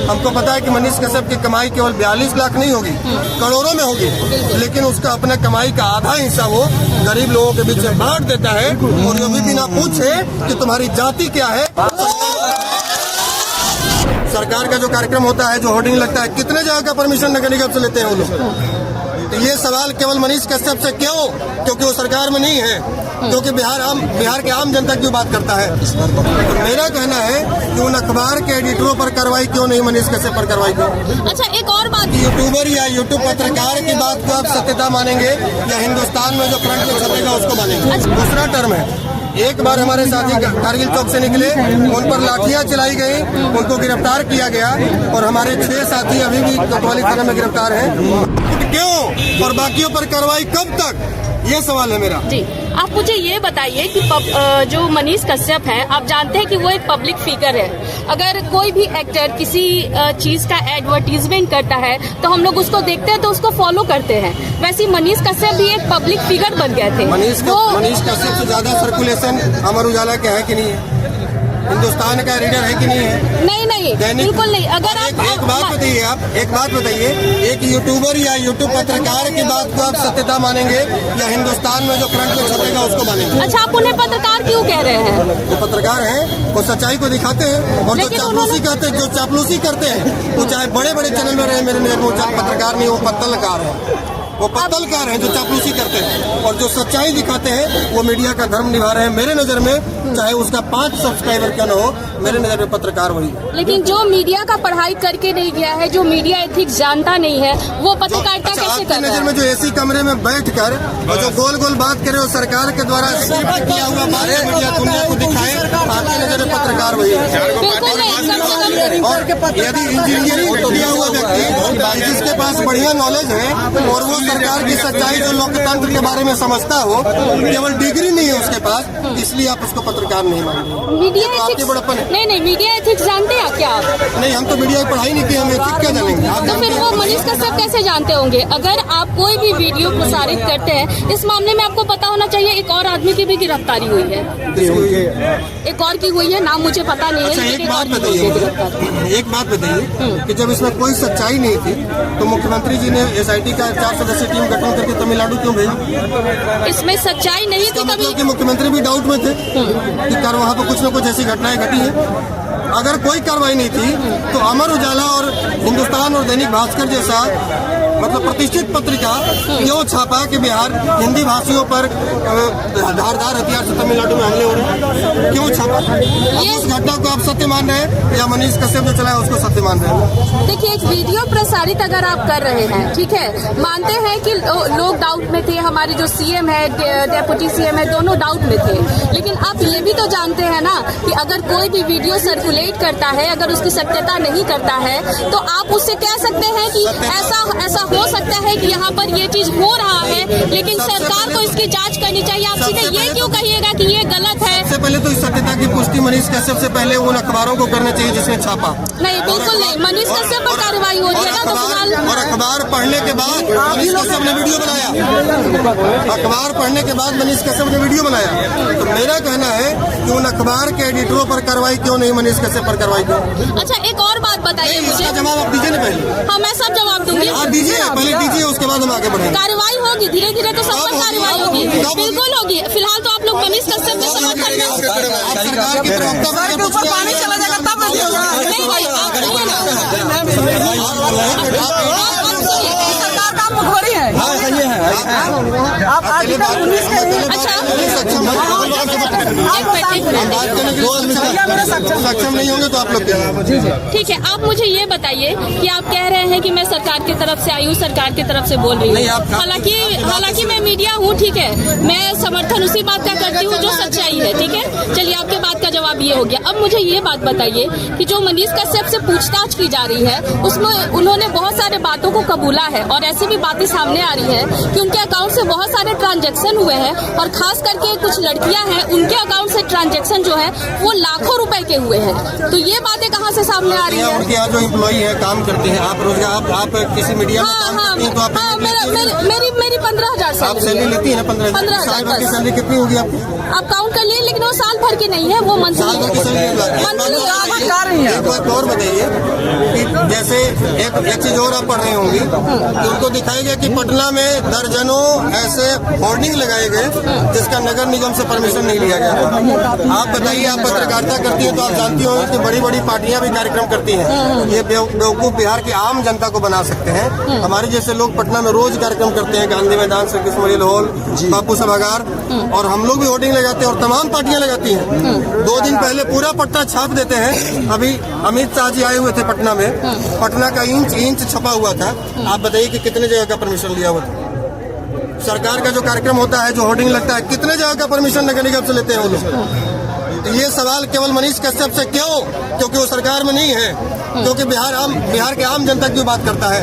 हमको पता है कि मनीष कश्यप की कमाई केवल 42 लाख नहीं होगी, करोड़ों में होगी, लेकिन उसका अपना कमाई का आधा हिस्सा वो गरीब लोगों के बीच में बांट देता है, और ये भी बिना पूछे कि तुम्हारी जाति क्या है। सरकार का जो कार्यक्रम होता है, जो होर्डिंग लगता है, कितने जगह का परमिशन नगर निगम से लेते हैं वो लोग। तो ये सवाल केवल मनीष कश्यप से क्यों? क्योंकि वो सरकार में नहीं है, क्योंकि बिहार के आम जनता क्यों बात करता है। तो मेरा कहना है कि उन अखबार के एडिटरों पर कार्रवाई क्यों नहीं, मनीष कश्यप पर कार्रवाई क्यों? अच्छा, एक और बात, यूट्यूबर या यूट्यूब पत्रकार की बात को आप सत्यता मानेंगे या हिंदुस्तान में जो फ्रंट में छपेगा उसको मानेंगे? दूसरा टर्म है, एक बार हमारे साथी कारगिल चौक से निकले, उन पर लाठियां चलाई गई, उनको गिरफ्तार किया गया, और हमारे 6 साथी अभी भी कोतवाली थाना में गिरफ्तार हैं। क्यों? और बाकियों पर कार्रवाई कब तक, ये सवाल है मेरा। जी, आप मुझे ये बताइए कि जो मनीष कश्यप हैं, आप जानते हैं कि वो एक पब्लिक फिगर है। अगर कोई भी एक्टर किसी चीज का एडवर्टीजमेंट करता है तो हम लोग उसको देखते हैं, तो उसको फॉलो करते हैं। वैसे मनीष कश्यप भी एक पब्लिक फिगर बन गए थे। मनीष कश्यप से ज्यादा सर्कुलेशन अमर उजाला का है कि नहीं है? हिंदुस्तान का रीडर है कि नहीं है? नहीं, बिल्कुल नहीं। अगर आप एक बात बताइए, एक यूट्यूबर या यूट्यूब पत्रकार की बात को आप सत्यता मानेंगे या हिंदुस्तान में जो फ्रंट में छपेगा उसको मानेंगे? अच्छा, आप उन्हें पत्रकार क्यों कह रहे हैं? वो पत्रकार हैं, वो सच्चाई को दिखाते हैं, और जो चापलूसी करते हैं वो चाहे बड़े बड़े चैनल में रहे, मेरे नजर में वो पत्रकार नहीं, वो पत्तलकार है। वो पत्तलकार हैं जो चापलूसी करते हैं, और जो सच्चाई दिखाते हैं वो मीडिया का धर्म निभा रहे हैं। मेरे नजर में चाहे उसका 5 सब्सक्राइबर क्यों न हो, मेरे नजर में पत्रकार वही। लेकिन जो मीडिया का पढ़ाई करके नहीं गया है, जो मीडिया एथिक्स जानता नहीं है, वो पत्रकारिता कैसे कर रहा है? नजर में जो एसी कमरे में बैठकर और जो गोल गोल बात करे, वो सरकार के द्वारा स्क्रिप्ट किया हुआ बात मीडिया दुनिया को दिखाए, आपकी नजर में पत्रकार वही है। बिल्कुल नहीं। और यदि इंजीनियरिंग किया हुआ व्यक्ति जिसके पास बढ़िया नॉलेज है, और वो सरकार की सच्चाई जो लोकतंत्र के बारे में समझता हो, केवल डिग्री नहीं है उसके पास, इसलिए आप उसको पत्रकार नहीं मानते। मीडिया तो आपकी बड़प्पन है। नहीं, मीडिया एथिक्स जानते हैं क्या आप? नहीं, हम तो मीडिया की पढ़ाई नहीं की, हम एथिक्स क्या जानेंगे? तो फिर वो मनीष कश्यप कैसे जानते होंगे? अगर आप कोई भी वीडियो प्रसारित करते हैं, इस मामले में आपको पता होना चाहिए। एक और आदमी की भी गिरफ्तारी हुई है, एक और की हुई है, नाम मुझे पता नहीं है। अच्छा, एक बात बताइए कि जब इसमें कोई सच्चाई नहीं थी तो मुख्यमंत्री जी ने SIT का 4 सदस्यीय टीम गठन करके तमिलनाडु क्यों भेजा? इसमें सच्चाई नहीं थी। मतलब कि मुख्यमंत्री भी डाउट में थे कि वहाँ पर कुछ न कुछ ऐसी घटनाएं घटी है। अगर कोई कार्रवाई नहीं थी तो अमर उजाला और हिंदुस्तान और दैनिक भास्कर जैसा मतलब प्रतिष्ठित पत्रिका क्यों छापा कि बिहार हिंदी भाषियों पर धारदार हथियार से तमिलनाडु में हमले हो रहे हैं? क्यों छापा? उस घटना को आप सत्य मान रहे हैं या मनीष कश्यप जो चलाया उसको सत्य मान रहे हैं? देखिए, एक वीडियो प्रसारित अगर आप कर रहे हैं, ठीक है, मानते हैं कि लोग डाउट में थे, हमारे जो CM है, डेप्यूटी CM है, दोनों डाउट में थे, लेकिन आप ये भी तो जानते हैं ना कि अगर कोई भी वीडियो सर्कुलेट करता है, अगर उसकी सत्यता नहीं करता है, तो आप उससे कह सकते हैं कि ऐसा हो सकता है कि यहाँ पर ये चीज हो रहा है, लेकिन सरकार को इसकी जांच करनी चाहिए। आप सीधे ये क्यों कहिएगा कि ये गलत है? सबसे पहले तो इस सत्यता की पुष्टि मनीष कश्यप से पहले उन अखबारों को करना चाहिए जिसने छापा। नहीं, बिल्कुल नहीं। मनीष कश्यप पर कार्रवाई हो जाएगा तो फिलहाल। और अखबार पढ़ने के बाद मनीष कश्यप ने वीडियो बनाया, अखबार पढ़ने के बाद मनीष कश्यप ने वीडियो बनाया। तो मेरा कहना है कि उन अखबार के एडिटरों पर कार्रवाई क्यों नहीं, मनीष कश्यप पर कार्रवाई क्यों? अच्छा, एक और बात बताइए मुझे। जवाब आप दीजिए ना पहले। हाँ, मैं सब जवाब दूंगी। आप दीजिए, पहले दीजिए, उसके बाद हम आगे बढ़ेंगे। कार्रवाई होगी, धीरे धीरे तो सब पर कार्रवाई होगी, बिल्कुल होगी। फिलहाल तो आप लोग मनीष कश्यप के समर्थन में सरकार की प्रवक्ता के ऊपर पानी चला जाएगा तब नहीं होगा। सरकार का मुखबरी है। आप आर्टिकल 19 के सक्षम नहीं होंगे तो आप लोग ठीक है। आप मुझे ये बताइए कि आप कह रहे हैं कि मैं सरकार की तरफ से आई हूँ, सरकार की तरफ से बोल रही हूँ। हालांकि मैं मीडिया हूँ, ठीक है, मैं समर्थन उसी बात का करती हूँ जो सच्चाई है, ठीक है। चलिए, आपके बात का जवाब ये हो गया। अब मुझे ये बात बताइए कि जो मनीष कश्यप से पूछताछ की जा रही है, उसमें उन्होंने बहुत सारे बातों को कबूला है, और ऐसी भी बातें सामने आ रही है कि उनके अकाउंट से बहुत सारे ट्रांजैक्शन हुए हैं, और खास करके कुछ लड़कियां हैं, उनके अकाउंट से ट्रांजैक्शन जो है वो लाखों रुपए के हुए हैं। तो ये बातें कहाँ से सामने आ रही है? उनके यहाँ जो एम्प्लॉई है, काम करते हैं, आप रोजगार आप किसी मीडिया में काम करती हैं तो आप मेरी 15,000 आप सैलरी लेती है ना? 15,000 की सैलरी कितनी होगी आपकी? आप काउंट कर लिए, लेकिन वो साल भर की नहीं है, वो मंथली एक बात और बताइए कि एक चीज और आप पढ़ रहे होंगी कि उनको दिखाया गया कि पटना में दर्जनों ऐसे होर्डिंग लगाए गए जिसका नगर निगम से परमिशन नहीं लिया गया था। आप बताइए, आप पत्रकारिता करती हैं तो आप जानती होंगी कि बड़ी बड़ी पार्टियां भी कार्यक्रम करती हैं। ये बेवकूफ बिहार की आम जनता को बना सकते हैं। हमारे जैसे लोग पटना में रोज कार्यक्रम करते हैं, गांधी मैदान, श्री कृष्ण मंदिर हॉल, बापू सभागार, और हम लोग भी होर्डिंग लगाते हैं और तमाम पार्टियां लगाती हैं। 2 दिन पहले पूरा पट्टा छाप देते हैं। अभी अमित शाह जी आए हुए थे पटना में, पटना का इंच छपा हुआ था। आप बताइए कि कितने जगह का परमिशन लिया हुआ था? सरकार का जो कार्यक्रम होता है, जो होर्डिंग लगता है, कितने जगह का परमिशन नगर निगम से लेते हैं वो लोग? तो ये सवाल केवल मनीष कश्यप से क्यों? क्योंकि वो सरकार में नहीं है, क्योंकि बिहार के आम जनता की बात करता है।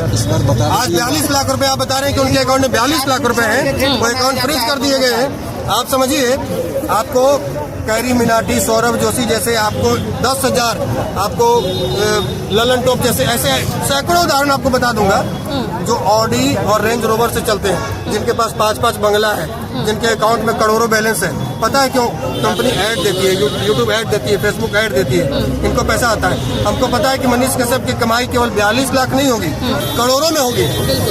आज 42 लाख रुपए आप बता रहे हैं कि उनके अकाउंट में 42 लाख रुपए हैं, वो अकाउंट फ्रीज कर दिए गए हैं। आप समझिए, आपको कैरी मिनाटी, सौरभ जोशी जैसे आपको 10,000, आपको ललन टॉप जैसे ऐसे सैकड़ों उदाहरण आपको बता दूंगा जो ऑडी और रेंज रोवर से चलते हैं, जिनके पास 5-5 बंगला है, जिनके अकाउंट में करोड़ों बैलेंस है। पता है क्यों? कंपनी ऐड देती है, यूट्यूब ऐड देती है, फेसबुक ऐड देती है, इनको पैसा आता है। हमको पता है कि मनीष कश्यप की कमाई केवल 42 लाख नहीं होगी, करोड़ों में होगी,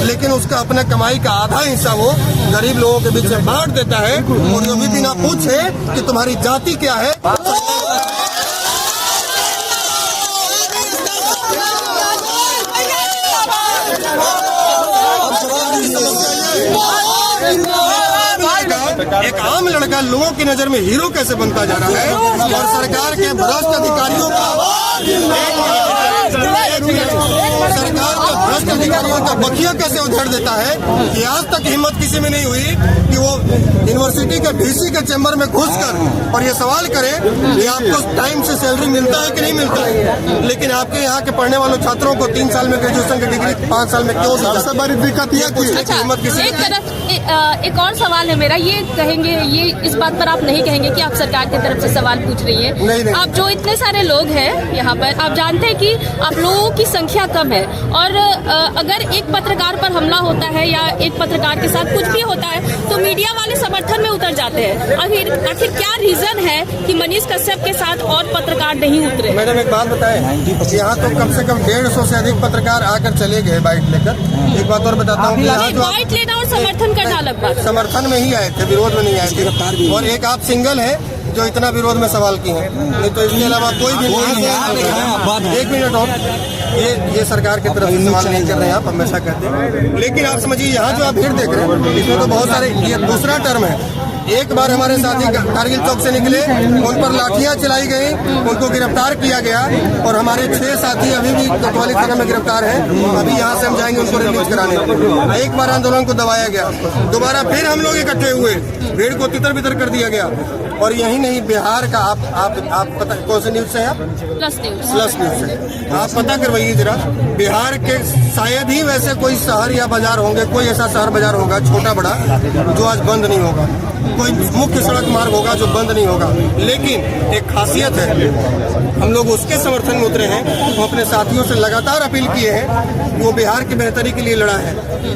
लेकिन उसका अपना कमाई का आधा हिस्सा वो गरीब लोगों के बीच में बांट देता है, और ये भी बिना पूछे कि तुम्हारी जाति क्या है। एक आम लड़का लोगों की नजर में हीरो कैसे बनता जा रहा है, और सरकार के भ्रष्ट अधिकारियों का बखिया कैसे उधेड़ देता है कि आज तक हिम्मत किसी में नहीं हुई कि वो यूनिवर्सिटी के डीसी के चैम्बर में घुसकर और ये सवाल करे कि आपको टाइम से सैलरी मिलता है कि नहीं मिलता है। लेकिन आपके यहाँ के पढ़ने वालों छात्रों को 3 साल में ग्रेजुएशन की डिग्री 5 साल में क्यों? सबसे बड़ी दिक्कत ये हिम्मत किसी एक और सवाल है मेरा, ये कहेंगे, ये इस बात पर आप नहीं कहेंगे कि आप सरकार की तरफ से सवाल पूछ रही है? नहीं। आप जो इतने सारे लोग हैं यहाँ पर, आप जानते हैं कि आप लोगों की संख्या कम है, और अगर एक पत्रकार पर हमला होता है या एक पत्रकार के साथ कुछ भी होता है तो मीडिया वाले समर्थन में उतर जाते हैं। आखिर क्या रीजन है कि मनीष कश्यप के साथ और पत्रकार नहीं उतरे? मैडम एक बात बताएं, यहाँ तो कम से कम 150 से अधिक पत्रकार आकर चले गए बाइट लेकर। एक बात और बताता हूँ, बाइट लेना और समर्थन करना अलग बात। समर्थन में ही आए थे, विरोध में नहीं आए थे। और एक आप सिंगल है जो इतना विरोध में सवाल किए हैं, नहीं तो इसके अलावा कोई भी नहीं। 1 मिनट और, ये सरकार की तरफ से सवाल नहीं कर रहे हैं, आप हमेशा कहते हैं। लेकिन आप समझिए, यहाँ जो आप भीड़ देख रहे हैं इसमें तो बहुत सारे, ये दूसरा टर्म है। एक बार हमारे साथी कारगिल चौक से निकले, उन पर लाठियां चलाई गई, उनको गिरफ्तार किया गया, और हमारे 6 साथी अभी भी कोतवाली थाना में गिरफ्तार हैं। अभी यहाँ से हम जाएंगे उनको रिलीज कराने। एक बार आंदोलन को दबाया गया, दोबारा फिर हम लोग इकट्ठे हुए, भीड़ को तितर बितर कर दिया गया। और यही नहीं, बिहार का आप पता कौन से न्यूज से हैं आप? प्लस न्यूज से आप पता करवाइए जरा। बिहार के शायद ही वैसे कोई शहर या बाजार होंगे, कोई ऐसा शहर बाजार होगा छोटा बड़ा जो आज बंद नहीं होगा, कोई मुख्य सड़क मार्ग होगा जो बंद नहीं होगा। लेकिन एक खासियत है, हम लोग उसके समर्थन में उतरे हैं। वो अपने साथियों से लगातार अपील किए हैं, वो बिहार की बेहतरी के लिए लड़ा है।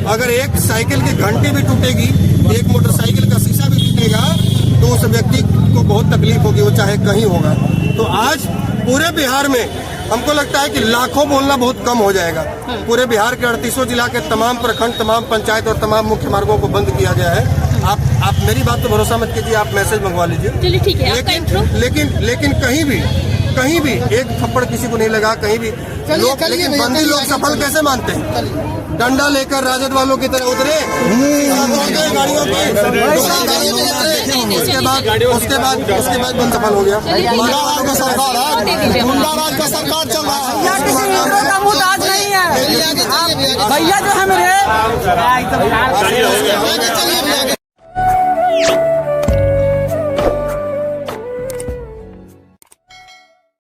अगर एक साइकिल की घंटी भी टूटेगी, एक मोटरसाइकिल का शीशा भी टूटेगा, तो उस व्यक्ति को बहुत तकलीफ होगी, वो चाहे कहीं होगा। तो आज पूरे बिहार में हमको लगता है कि लाखों बोलना बहुत कम हो जाएगा। पूरे बिहार के 38 जिला के तमाम प्रखंड, तमाम पंचायत और तमाम मुख्य मार्गों को बंद किया गया है। आप मेरी बात तो भरोसा मत कीजिए, आप मैसेज मंगवा लीजिए। चलिए ठीक है। लेकिन कहीं भी एक थप्पड़ किसी को नहीं लगा, कहीं भी लोग। लेकिन बंदी लोग सफल कैसे मानते हैं? डंडा लेकर राजद वालों की तरह उतरे, गाड़ियों की, उसके बाद बंद सफल हो गया। गुंडाराज का सरकार चल रहा है, किसी हीरो का मुहताज नहीं है। भैया जो है मेरे